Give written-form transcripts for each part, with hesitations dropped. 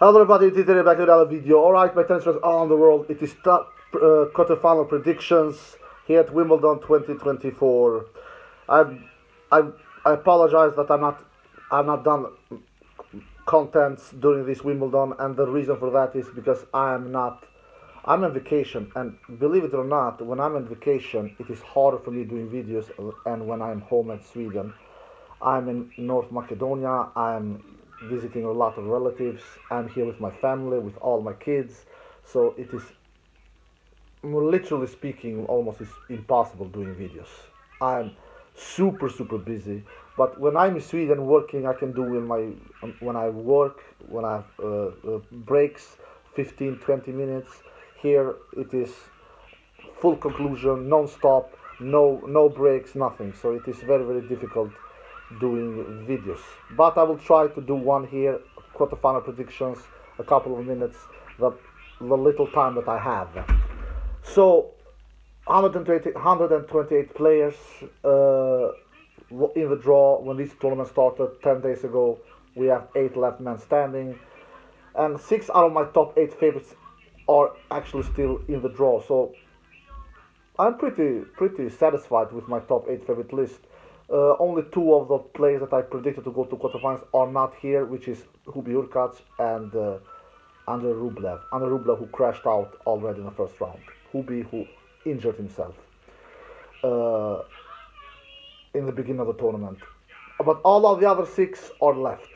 Hello everybody, it is Terry back with another video. Alright, my tennis friends all around the world, it is top quarterfinal predictions here at Wimbledon 2024. I, I, I apologize that I'm not done contents during this Wimbledon, and the reason for that is because I'm on vacation, and believe it or not, when I'm on vacation, it is harder for me doing videos, and when I'm home at Sweden, I'm in North Macedonia. I'm visiting a lot of relatives. I'm here with my family, with all my kids. So it is, literally speaking, almost is impossible doing videos. I'm super busy. But when I'm in Sweden working, I can do when I work, when I have breaks, 15, 20 minutes. Here it is full conclusion, non-stop, no breaks, nothing. So it is very difficult doing videos, but I will try to do one here, quarterfinal predictions, a couple of minutes, the little time that I have. So 128 players in the draw. When this tournament started 10 days ago, we have 8 left men standing, and 6 out of my top 8 favorites are actually still in the draw. So I'm pretty satisfied with my top 8 favorite list. Only 2 of the players that I predicted to go to quarterfinals are not here, which is Hubi Urkac and Andrei Rublev. Andrei Rublev, who crashed out already in the first round. Hubi, who injured himself uh, in the beginning of the tournament. But all of the other 6 are left.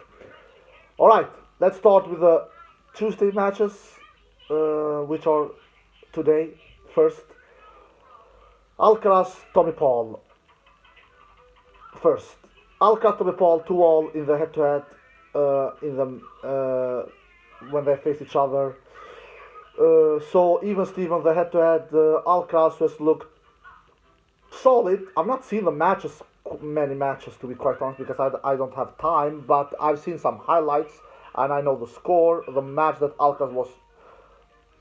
Alright, let's start with the Tuesday matches, which are today. First, Alcaraz, Tommy Paul. First, Alcaraz, Tommy Paul, 2-all in the head-to-head when they face each other. So even Steven, the head-to-head, Alcaraz has looked solid. I've not seen many matches to be quite honest, because I don't have time. But I've seen some highlights and I know the score. The match that Alcaraz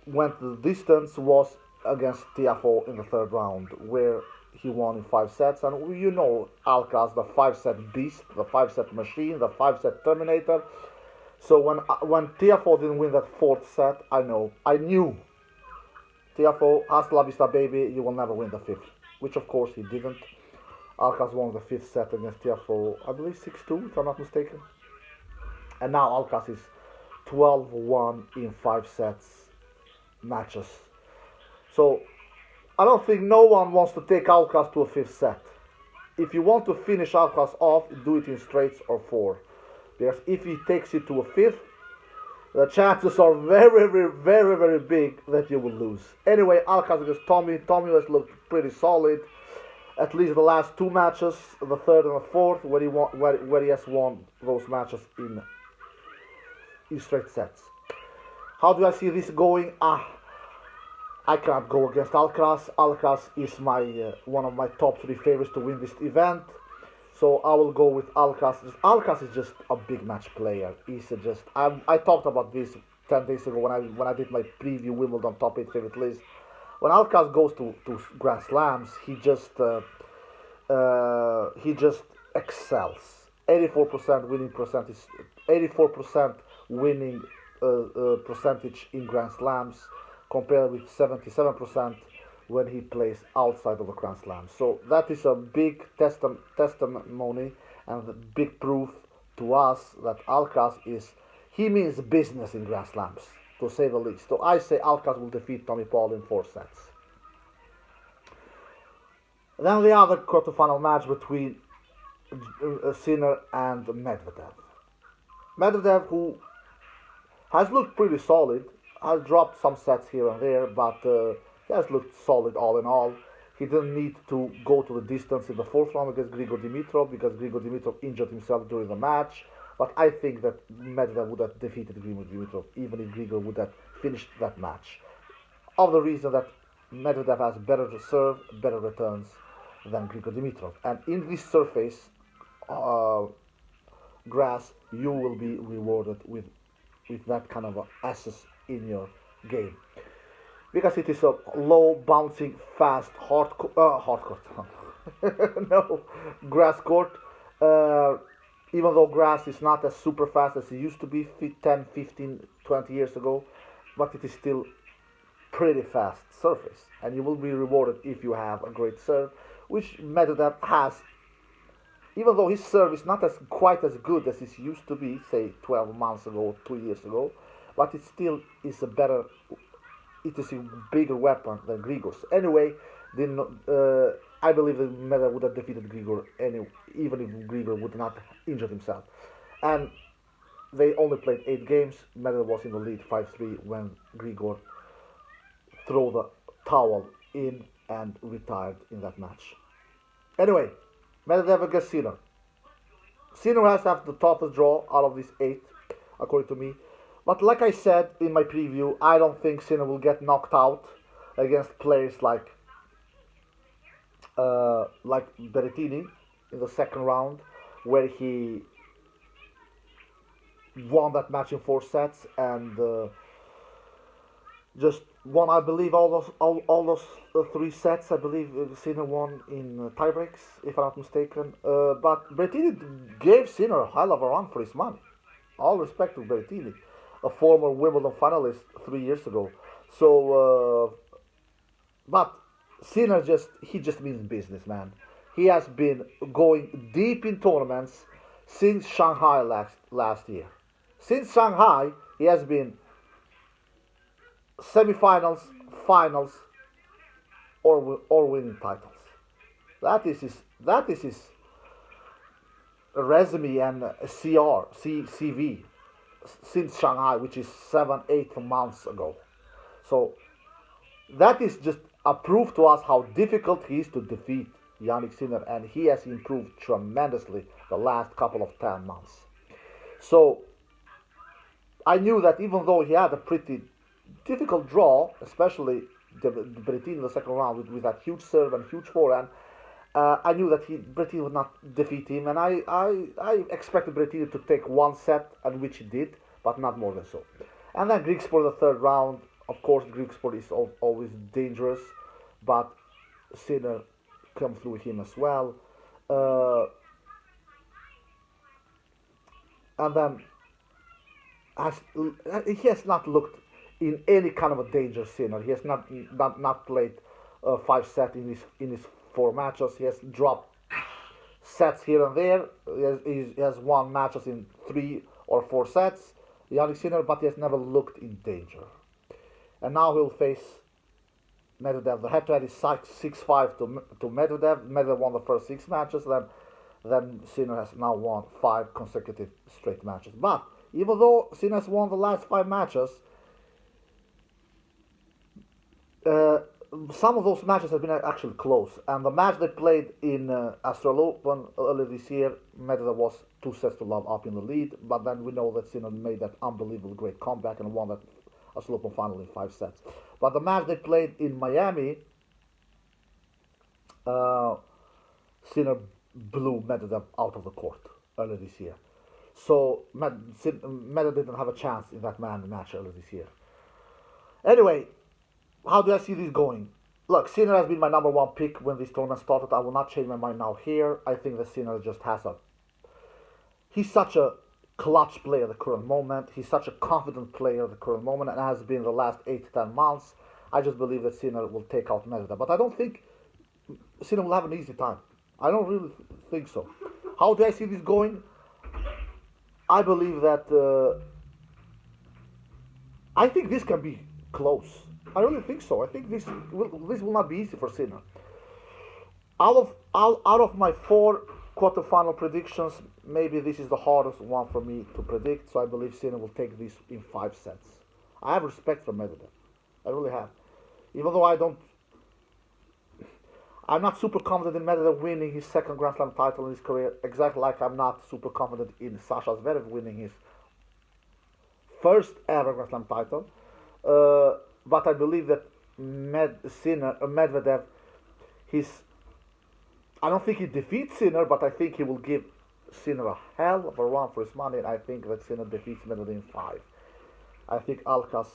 went the distance was against Tiafoe in the third round, where he won in 5 sets, and you know Alcaraz, the 5-set beast, the 5-set machine, the 5-set Terminator. So when Tiafoe didn't win that 4th set, I knew Tiafoe, hasta la vista baby, you will never win the 5th, which of course he didn't. Alcaraz won the 5th set against Tiafoe, I believe 6-2 if I'm not mistaken, and now Alcaraz is 12-1 in 5 sets matches. So I don't think no one wants to take Alcaraz to a 5th set. If you want to finish Alcaraz off, do it in straights or 4. Because if he takes it to a 5th, the chances are very big that you will lose. Anyway, Alcaraz against Tommy. Tommy has looked pretty solid, at least the last 2 matches, the 3rd and the 4th, where he has won those matches in straight sets. How do I see this going? I cannot go against Alcaraz. Alcaraz is one of my top 3 favorites to win this event. So I will go with Alcaraz. Alcaraz is just a big match player. I talked about this 10 days ago when I did my preview Wimbledon top 8 favorite list. When Alcaraz goes to Grand Slams, he just excels. 84% winning percentage, 84% winning percentage in Grand Slams, compared with 77% when he plays outside of the Grand Slam. So that is a big testimony and a big proof to us that Alcaraz means business in Grand Slams, to say the least. So I say Alcaraz will defeat Tommy Paul in 4 sets. Then the other quarterfinal match between Sinner and Medvedev. Medvedev, who has looked pretty solid, has dropped some sets here and there, but he has looked solid all in all. He didn't need to go to the distance in the 4th round against Grigor Dimitrov, because Grigor Dimitrov injured himself during the match. But I think that Medvedev would have defeated Grigor Dimitrov, even if Grigor would have finished that match. Of the reason that Medvedev has better serve, better returns than Grigor Dimitrov. And in this surface, grass, you will be rewarded with that kind of assets in your game, because it is a low bouncing, fast, hard court no, grass court. even though grass is not as super fast as it used to be 10, 15, 20 years ago, but it is still pretty fast surface, and you will be rewarded if you have a great serve, which Medvedev has. Even though his serve is not as quite as good as it used to be, say 12 months ago, 2 years ago, but it still is a better, it is a bigger weapon than Grigor's. Anyway, I believe that Medvedev would have defeated Grigor even if Grigor would not injured himself. And they only played 8 games. Medvedev was in the lead 5-3 when Grigor threw the towel in and retired in that match. Anyway, Medvedev against Sinner. Sinner has to have the toughest draw out of these 8, according to me. But like I said in my preview, I don't think Sinner will get knocked out against players like Berrettini in the second round, where he won that match in 4 sets and just won, I believe, all those 3 sets. I believe Sinner won in tiebreaks, if I'm not mistaken. But Berrettini gave Sinner a hell of a run for his money. All respect to Berrettini, a former Wimbledon finalist 3 years ago. So, but Sinner he just means business, man. He has been going deep in tournaments since Shanghai last year. Since Shanghai, he has been semifinals, finals, or winning titles. That is his resume and CV since Shanghai, which is 7-8 months ago. So that is just a proof to us how difficult he is to defeat Yannick Sinner, and he has improved tremendously the last couple of 10 months. So I knew that even though he had a pretty difficult draw, especially the Berrettini in the second round with that huge serve and huge forehand, I knew that Berrettini would not defeat him, and I expected Berrettini to take 1 set, and which he did, but not more than so. And then Grigspor the third round. Of course, Grigspor is always dangerous, but Sinner come through him as well. And then he has not looked in any kind of a danger. Sinner. He has not played 5 sets in his 4 matches. He has dropped sets here and there. He has won matches in 3 or 4 sets, Yannick Sinner, but he has never looked in danger. And now he'll face Medvedev. The head-to-head is 6-5 to Medvedev. Medvedev won the first 6 matches. Then Sinner has now won 5 consecutive straight matches. But even though Sinner has won the last 5 matches, some of those matches have been actually close. And the match they played in Australian Open earlier this year, Medvedev was 2 sets to love up in the lead. But then we know that Sinner made that unbelievable great comeback and won that Australian Open final in 5 sets. But the match they played in Miami, Sinner blew Medvedev out of the court earlier this year. So Medvedev didn't have a chance in that match earlier this year. Anyway, how do I see this going? Look, Sinner has been my number 1 pick when this tournament started. I will not change my mind now here. I think that Sinner just has he's such a clutch player at the current moment. He's such a confident player at the current moment, and has been the last 8 to 10 months. I just believe that Sinner will take out Medvedev. But I don't think Sinner will have an easy time. I don't really think so. How do I see this going? I believe that I think this can be close. I really think so. I think this will not be easy for Sinner. Out of my 4 quarterfinal predictions, maybe this is the hardest one for me to predict. So I believe Sinner will take this in 5 sets. I have respect for Medvedev. I really have. Even though I'm not super confident in Medvedev winning his 2nd Grand Slam title in his career, exactly like I'm not super confident in Sasha Zverev winning his 1st ever Grand Slam title. But I believe that Medvedev, I don't think he defeats Sinner, but I think he will give Sinner a hell of a run for his money, and I think that Sinner defeats Medvedev in 5. I think Alcaraz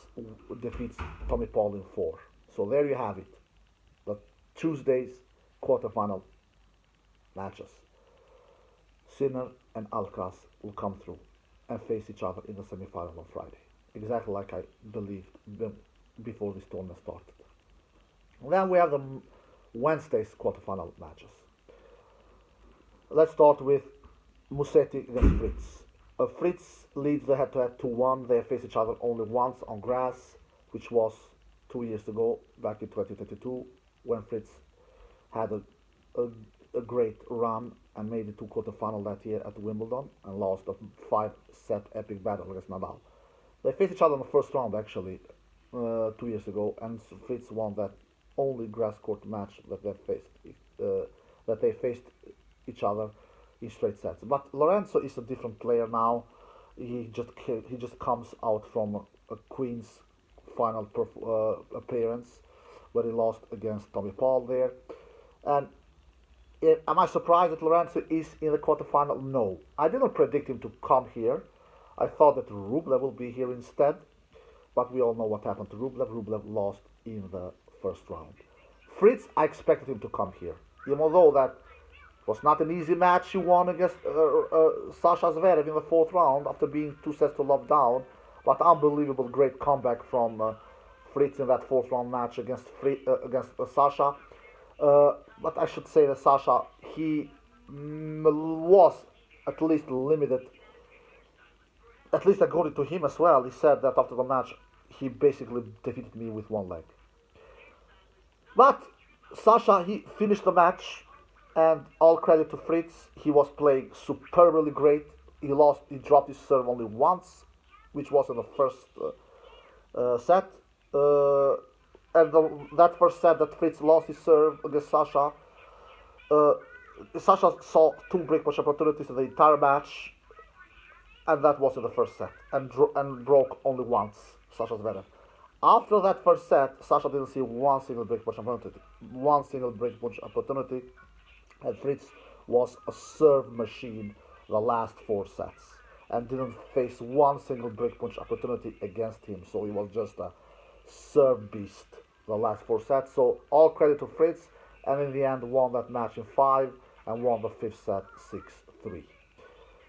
defeats Tommy Paul in 4. So there you have it. The Tuesday's quarterfinal matches. Sinner and Alcaraz will come through and face each other in the semi-final on Friday. Exactly like I believed before this tournament started. Then we have the Wednesday's quarterfinal matches. Let's start with Musetti against Fritz. Fritz leads the head-to-head 2-1. They faced each other only once on grass, which was 2 years ago, back in 2022, when Fritz had a great run and made it to quarterfinal that year at Wimbledon and lost a 5-set epic battle against Nadal. They faced each other in the first round actually 2 years ago, and Fritz won that only grass court match that they faced each other in straight sets. But Lorenzo is a different player now. He just comes out from a Queen's final appearance where he lost against Tommy Paul there. And am I surprised that Lorenzo is in the quarterfinal? No. I didn't predict him to come here. I thought that Rublev will be here instead, but we all know what happened to Rublev. Rublev lost in the first round. Fritz, I expected him to come here, even though that was not an easy match. He won against Sasha Zverev in the fourth round after being 2-0 down, but unbelievable great comeback from Fritz in that fourth round match against Sasha. But I should say that Sasha, he was at least limited, at least according to him as well. He said that after the match, he basically defeated me with one leg. But Sasha, he finished the match, and all credit to Fritz. He was playing superbly great. He dropped his serve only once, which was in the first set. And that first set that Fritz lost his serve against Sasha, Sasha saw 2 breakpoint opportunities in the entire match, and that was in the first set, and broke only once, Sasha Zverev. After that first set, Sasha didn't see one single breakpoint opportunity, and Fritz was a serve machine the last 4 sets, and didn't face one single breakpoint opportunity against him, so he was just a serve beast the last 4 sets. So all credit to Fritz, and in the end won that match in 5 and won the 5th set 6-3.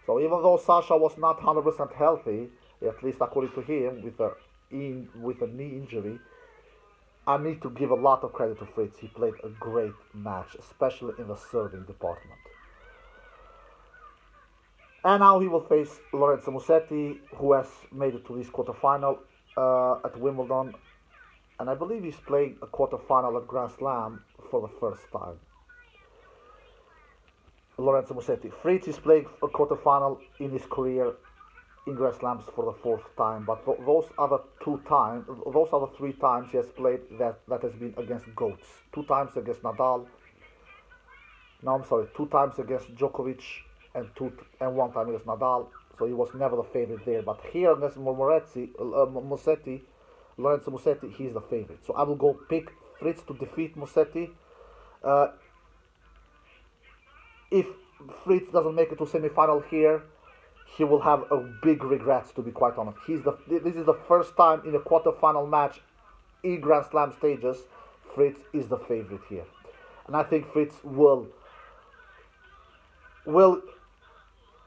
So even though Sasha was not 100% healthy, at least according to him, with a knee injury, I need to give a lot of credit to Fritz. He played a great match, especially in the serving department. And now he will face Lorenzo Musetti, who has made it to this quarterfinal at Wimbledon, and I believe he's playing a quarterfinal at Grand Slam for the first time. Lorenzo Musetti. Fritz is playing a quarterfinal in his career in Grand Slams for the 4th time, but those other 3 times he has played, that has been against GOATs. 2 times against Nadal. No, I'm sorry, 2 times against Djokovic and 1 time against Nadal. So he was never the favorite there. But here against Lorenzo Musetti, he's the favorite. So I will go pick Fritz to defeat Musetti. If Fritz doesn't make it to semi-final here, he will have a big regrets, to be quite honest. This is the first time in a quarter-final match in Grand Slam stages Fritz is the favorite here. And I think Fritz will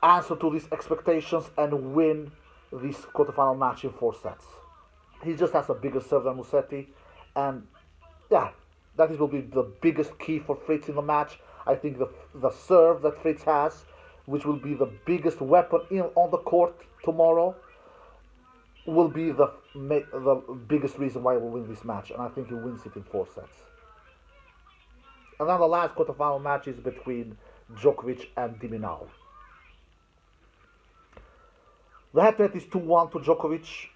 answer to these expectations and win this quarter-final match in 4 sets. He just has a bigger serve than Musetti, and yeah, that will be the biggest key for Fritz in the match. I think the serve that Fritz has, which will be the biggest weapon on the court tomorrow, will be the biggest reason why he will win this match, and I think he wins it in 4 sets. And then the last quarterfinal match is between Djokovic and Minaur. The head-to-head is 2-1 to Djokovic.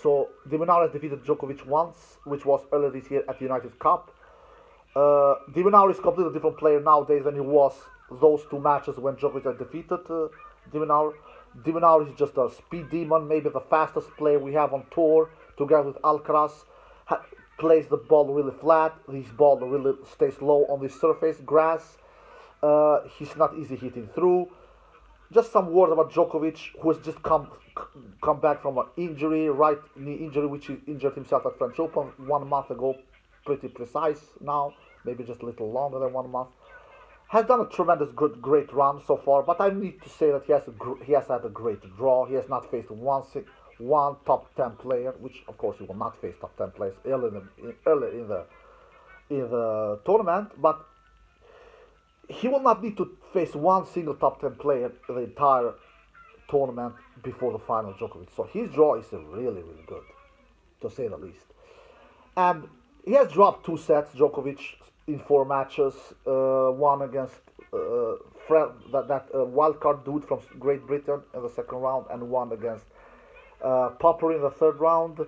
So Minaur has defeated Djokovic once, which was earlier this year at the United Cup. Minaur is a completely different player nowadays than he was those 2 matches when Djokovic had defeated Minaur. Minaur is just a speed demon, maybe the fastest player we have on tour, together with Alcaraz. Plays the ball really flat. His ball really stays low on the surface, grass. He's not easy hitting through. Just some words about Djokovic, who has just come back from an injury, right knee injury, which he injured himself at French Open 1 month ago. Pretty precise now, maybe just a little longer than 1 month. has done a tremendous good, great run so far. But I need to say that he has had a great draw. He has not faced one top 10 player, which of course he will not face top 10 players early in the tournament. But he will not need to face one single top 10 player the entire tournament before the final Djokovic. So his draw is really, really good, to say the least. And he has dropped two sets, Djokovic, in four matches. One against that wildcard dude from Great Britain in the second round, and one against Popper in the third round.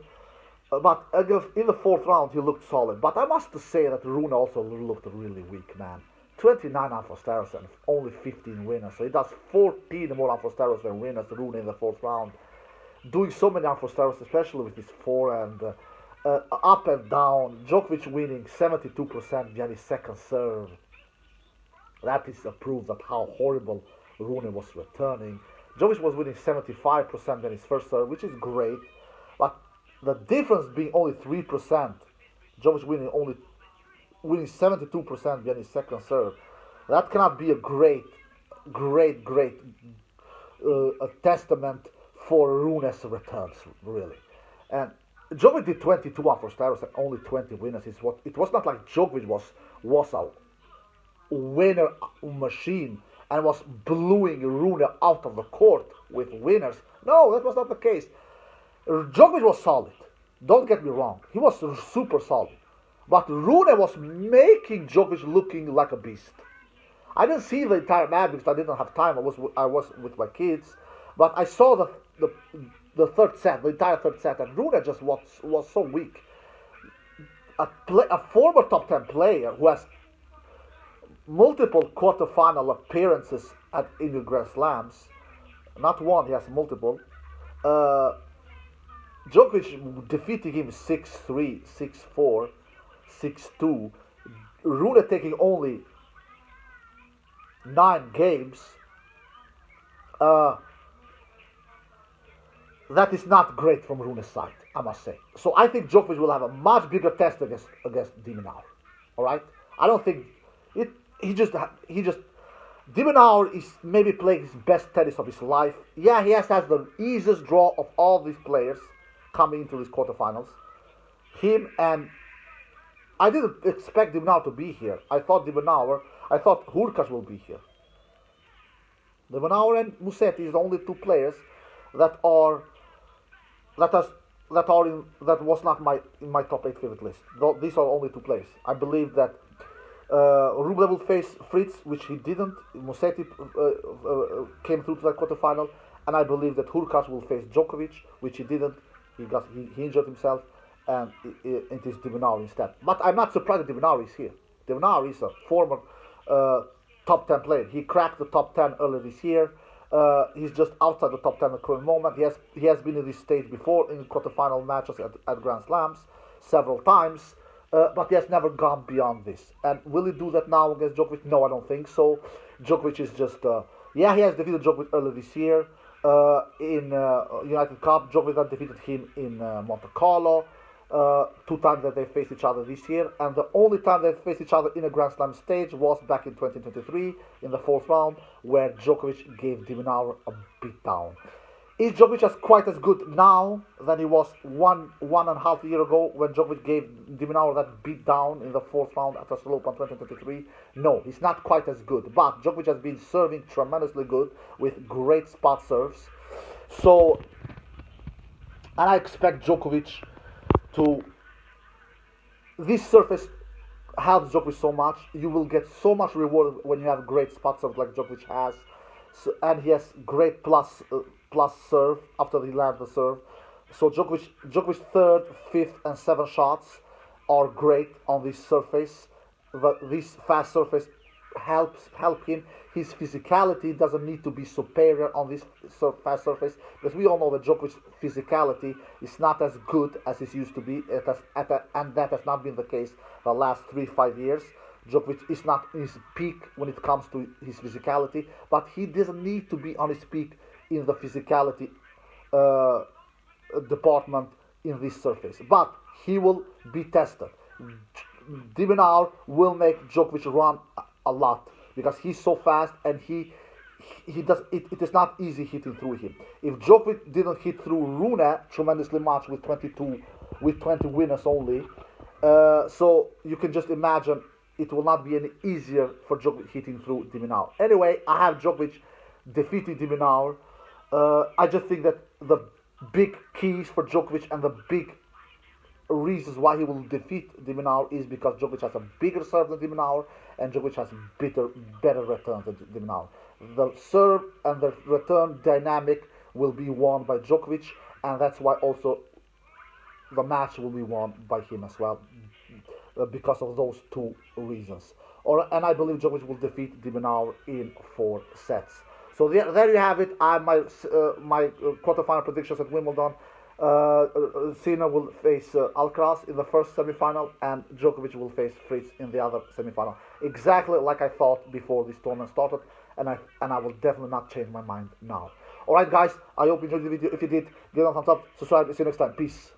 But in the fourth round, he looked solid. But I must say that Rune also looked really weak, man. 29 Aposteros and only 15 winners. So he does 14 more Aposteros than winners, Rune, in the fourth round. Doing so many Aposteros, especially with his forehand, up and down. Djokovic winning 72% via his second serve. That is a proof that how horrible Rune was returning. Djokovic was winning 75% than his first serve, which is great. But the difference being only 3%, Djokovic winning 72% via his second serve, that cannot be a great a testament for Rune's returns, really. And Djokovic did 22 Aposteros and only 20 winners. It was not like Djokovic was a winner machine and was blowing Rune out of the court with winners. No, that was not the case. Djokovic was solid. Don't get me wrong. He was super solid. But Rune was making Djokovic looking like a beast. I didn't see the entire match because I didn't have time. I was with my kids. But I saw the third set, the entire third set, and Rune just was so weak. A former top 10 player who has multiple quarterfinal appearances in the Grand Slams, not one, he has multiple. Djokovic defeating him 6-3, 6-4, 6-2. Rune taking only 9 games. That is not great from Rune's side, I must say. So I think Djokovic will have a much bigger test against de Minaur. All right, I don't think it. He just de Minaur is maybe playing his best tennis of his life. Yeah, he has the easiest draw of all these players coming into these quarterfinals. Him and I didn't expect de Minaur to be here. I thought Hurkacz will be here. De Minaur and Musetti is the only two players that was not in my top 8 favorite list. These are only two players. I believe that Rublev will face Fritz, which he didn't. Musetti came through to the quarterfinal, and I believe that Hurkacz will face Djokovic, which he didn't. He injured himself, and it is de Minaur instead. But I'm not surprised that de Minaur is here. De Minaur is a former top 10 player. He cracked the top 10 earlier this year. He's just outside the top 10 at the current moment. He has been in this stage before in quarterfinal matches at Grand Slams several times, but he has never gone beyond this. And will he do that now against Djokovic? No, I don't think so. Djokovic is just he has defeated Djokovic earlier this year in United Cup. Djokovic defeated him in Monte Carlo. 2 times that they faced each other this year, and the only time they faced each other in a Grand Slam stage was back in 2023 in the fourth round, where Djokovic gave de Minaur a beatdown. Is Djokovic as quite as good now than he was one and a half year ago when Djokovic gave de Minaur that beatdown in the fourth round at Australian Open 2023? No, he's not quite as good, but Djokovic has been serving tremendously good with great spot serves. So, and I expect Djokovic to, this surface helps Djokovic so much. You will get so much reward when you have great spot serve like Djokovic has, and he has great plus serve after he lands the serve. So Djokovic's third, fifth, and seventh shots are great on this surface. This fast surface help him. His physicality doesn't need to be superior on this fast surface, because we all know that Djokovic's physicality is not as good as it used to be, and that has not been the case the last 3-5 years. Djokovic is not in his peak when it comes to his physicality, but he doesn't need to be on his peak in the physicality department in this surface. But he will be tested. De Minaur will make Djokovic run a lot, because he's so fast and he does it is not easy hitting through him. If Djokovic didn't hit through Rune tremendously much with 20 winners only, so you can just imagine it will not be any easier for Djokovic hitting through de Minaur. Anyway, I have Djokovic defeating de Minaur. I just think that the big keys for Djokovic and the big reasons why he will defeat de Minaur is because Djokovic has a bigger serve than de Minaur and Djokovic has better returns than de Minaur. The serve and the return dynamic will be won by Djokovic, and that's why also the match will be won by him as well, because of those two reasons. And I believe Djokovic will defeat de Minaur in 4 sets. So there you have it. My quarterfinal predictions at Wimbledon. Sinner will face Alcaraz in the first semifinal, and Djokovic will face Fritz in the other semifinal. Exactly like I thought before this tournament started, and I will definitely not change my mind now. Alright guys, I hope you enjoyed the video. If you did, give it a thumbs up, subscribe, see you next time. Peace.